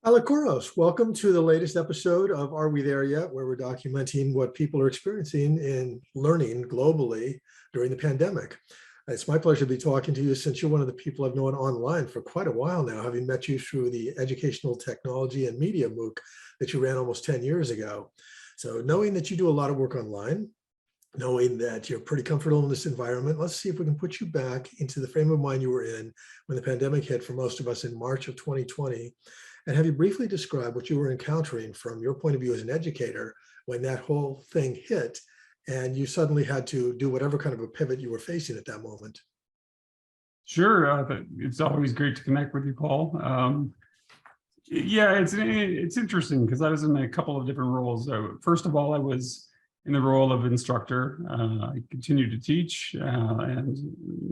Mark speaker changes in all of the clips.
Speaker 1: Alakuros, welcome to the latest episode of Are We There Yet?, where we're documenting what people are experiencing in learning globally during the pandemic. It's my pleasure to be talking to you since you're one of the people I've known online for quite a while now, having met you through the Educational Technology and Media MOOC that you ran almost 10 years ago. So knowing that you do a lot of work online, knowing that you're pretty comfortable in this environment, let's see if we can put you back into the frame of mind you were in when the pandemic hit for most of us in March of 2020. And have you briefly describe what you were encountering from your point of view as an educator when that whole thing hit and you suddenly had to do whatever kind of a pivot you were facing at that moment?
Speaker 2: Sure. It's always great to connect with you, Paul. Yeah, it's interesting because I was in a couple of different roles. First of all, I was in the role of instructor. I continued to teach and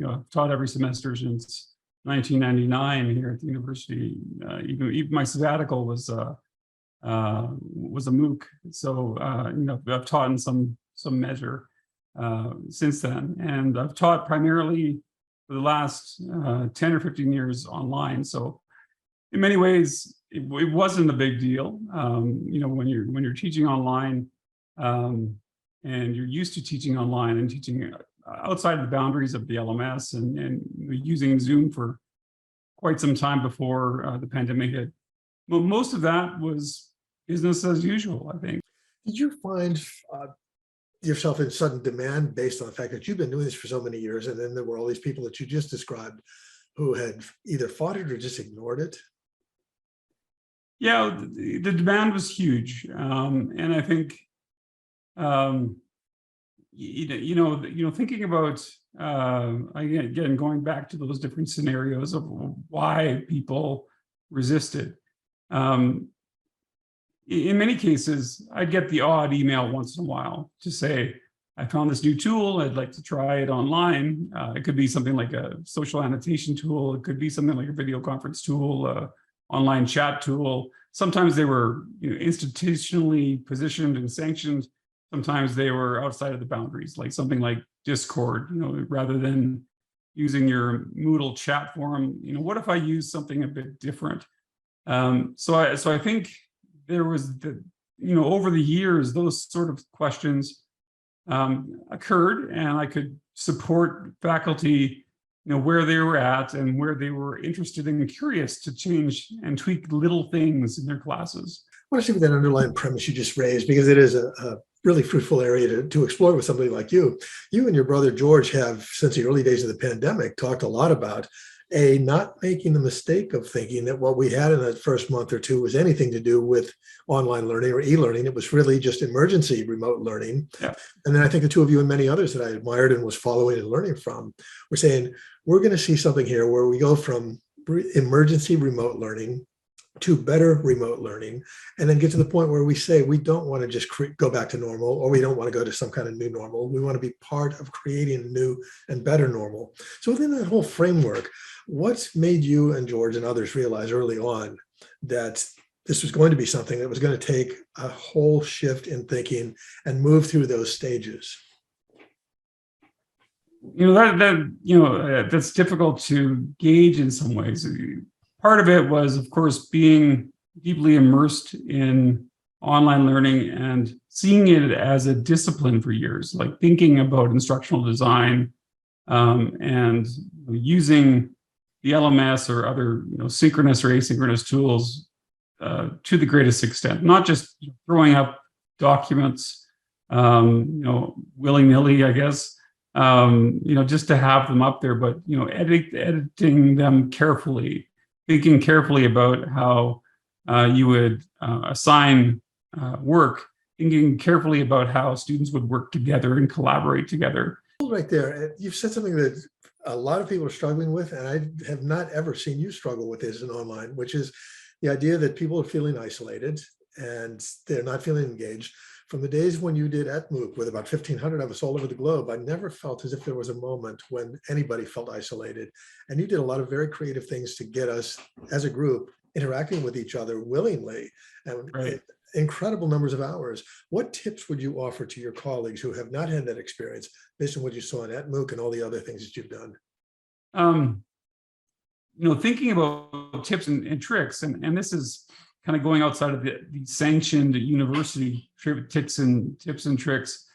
Speaker 2: I've taught every semester since 1999 here at the university. Even my sabbatical was a MOOC. So I've taught in some measure since then, and I've taught primarily for the last 10 or 15 years online. So in many ways, it wasn't a big deal. When you're teaching online and you're used to teaching online and teaching outside the boundaries of the LMS and using Zoom for quite some time before the pandemic hit. Well, most of that was business as usual, I think.
Speaker 1: Did you find yourself in sudden demand based on the fact that you've been doing this for so many years, and then there were all these people that you just described who had either fought it or just ignored it?
Speaker 2: Yeah, the demand was huge, and I think thinking about again going back to those different scenarios of why people resisted. In many cases, I'd get the odd email once in a while to say, I found this new tool, I'd like to try it online. It could be something like a social annotation tool. It could be something like a video conference tool, online chat tool. Sometimes they were institutionally positioned and sanctioned. Sometimes they were outside of the boundaries, like something like Discord, rather than using your Moodle chat forum. What if I use something a bit different? So I think there was over the years, those sort of questions occurred, and I could support faculty, where they were at and where they were interested and curious to change and tweak little things in their classes.
Speaker 1: I want to see what that underlying premise you just raised, because it is a really fruitful area to explore with somebody like you. You and your brother George have, since the early days of the pandemic, talked a lot about not making the mistake of thinking that what we had in that first month or two was anything to do with online learning or e-learning. It was really just emergency remote learning.
Speaker 2: Yeah.
Speaker 1: And then I think the two of you and many others that I admired and was following and learning from were saying, we're going to see something here where we go from emergency remote learning to better remote learning, and then get to the point where we say we don't want to just go back to normal, or we don't want to go to some kind of new normal. We want to be part of creating a new and better normal. So within that whole framework, what's made you and George and others realize early on that this was going to be something that was going to take a whole shift in thinking and move through those stages?
Speaker 2: That's difficult to gauge in some ways. Part of it was, of course, being deeply immersed in online learning and seeing it as a discipline for years, like thinking about instructional design and using the LMS or other synchronous or asynchronous tools to the greatest extent, not just throwing up documents, willy-nilly, I guess, just to have them up there, but editing them carefully, thinking carefully about how you would assign work, thinking carefully about how students would work together and collaborate together.
Speaker 1: Right there, you've said something that a lot of people are struggling with, and I have not ever seen you struggle with this in online, which is the idea that people are feeling isolated and they're not feeling engaged. From the days when you did at MOOC with about 1,500 of us all over the globe, I never felt as if there was a moment when anybody felt isolated. And you did a lot of very creative things to get us as a group interacting with each other willingly, and
Speaker 2: Right.
Speaker 1: incredible numbers of hours. What tips would you offer to your colleagues who have not had that experience based on what you saw at MOOC and all the other things that you've done?
Speaker 2: Thinking about tips and tricks, and this is kind of going outside of the sanctioned university tips and tricks,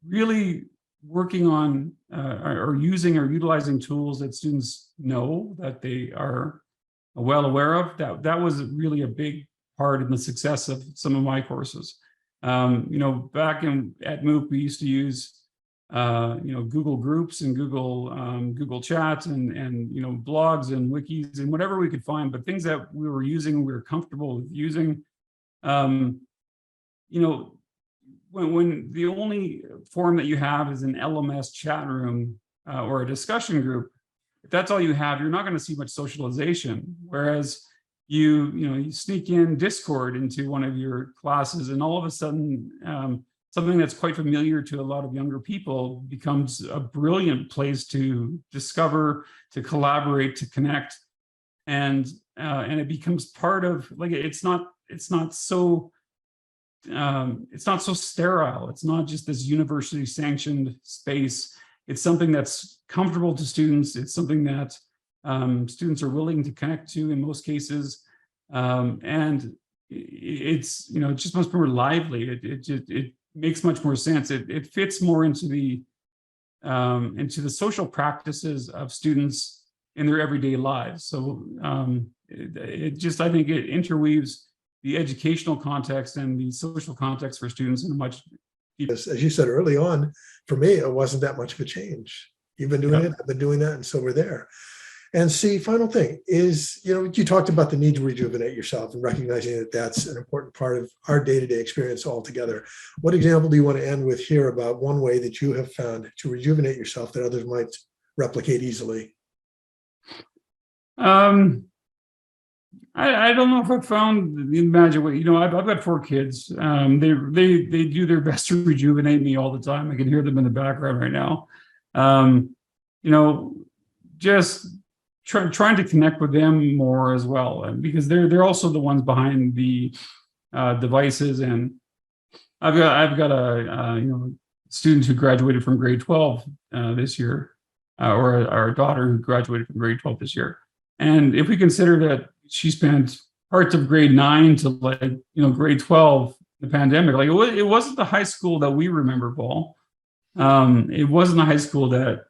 Speaker 2: really working on or using or utilizing tools that students know that they are well aware of. That was really a big part in the success of some of my courses. Back at MOOC, we used to use Google Groups and Google Chat and blogs and wikis and whatever we could find, but things that we were using, we were comfortable with using. When the only form that you have is an LMS chat room or a discussion group, if that's all you have, you're not going to see much socialization. Whereas you sneak in Discord into one of your classes, and all of a sudden, something that's quite familiar to a lot of younger people becomes a brilliant place to discover, to collaborate, to connect, and it becomes part of, like, it's not so sterile. It's not just this university sanctioned space. It's something that's comfortable to students. It's something that students are willing to connect to in most cases, and it's just much more lively. It makes much more sense. It fits more into the social practices of students in their everyday lives. So I think it interweaves the educational context and the social context for students in a much deeper.
Speaker 1: As you said early on, for me, it wasn't that much of a change. You've been doing it, I've been doing that, and so we're there. And see, final thing is, you talked about the need to rejuvenate yourself and recognizing that that's an important part of our day-to-day experience altogether. What example do you want to end with here about one way that you have found to rejuvenate yourself that others might replicate easily?
Speaker 2: I don't know if I've found the magic way. I've got 4 kids. They do their best to rejuvenate me all the time. I can hear them in the background right now. Just trying to connect with them more as well, and because they're also the ones behind the devices. And I've got a student who graduated from grade 12 this year, or a daughter who graduated from grade 12 this year. And if we consider that she spent parts of grade 9 to grade 12, the pandemic, it wasn't the high school that we remember, Paul. It wasn't the high school that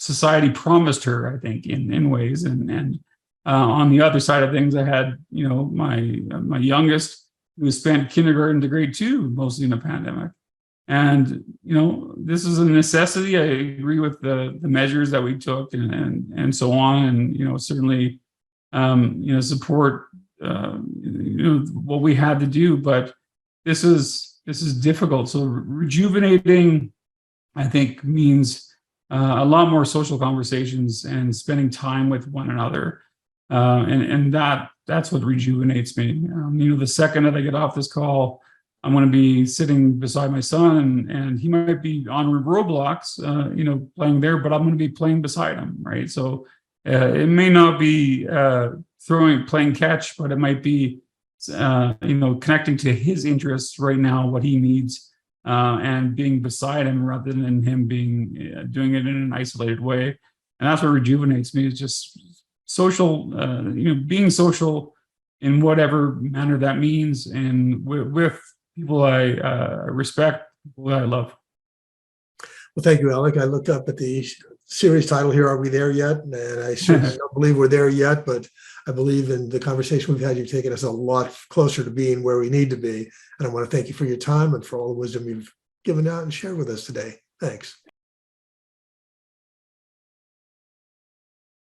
Speaker 2: society promised her, I think, in ways. And on the other side of things, I had, my youngest, who spent kindergarten to grade 2, mostly in the pandemic. And, this is a necessity. I agree with the measures that we took and so on. And, certainly, support, what we had to do, but this is difficult. So rejuvenating, I think, means a lot more social conversations and spending time with one another. And that's what rejuvenates me. The second that I get off this call, I'm going to be sitting beside my son, and he might be on Roblox, playing there, but I'm going to be playing beside him, right? So it may not be playing catch, but it might be, connecting to his interests right now, what he needs, and being beside him rather than him doing it in an isolated way. And that's what rejuvenates me, is just social, being social in whatever manner that means, and with people I respect, people I love.
Speaker 1: Well, thank you, Alec. I looked up at the series title here, Are We There Yet? And I certainly don't believe we're there yet, but I believe in the conversation we've had, you've taken us a lot closer to being where we need to be. And I want to thank you for your time and for all the wisdom you've given out and shared with us today. Thanks.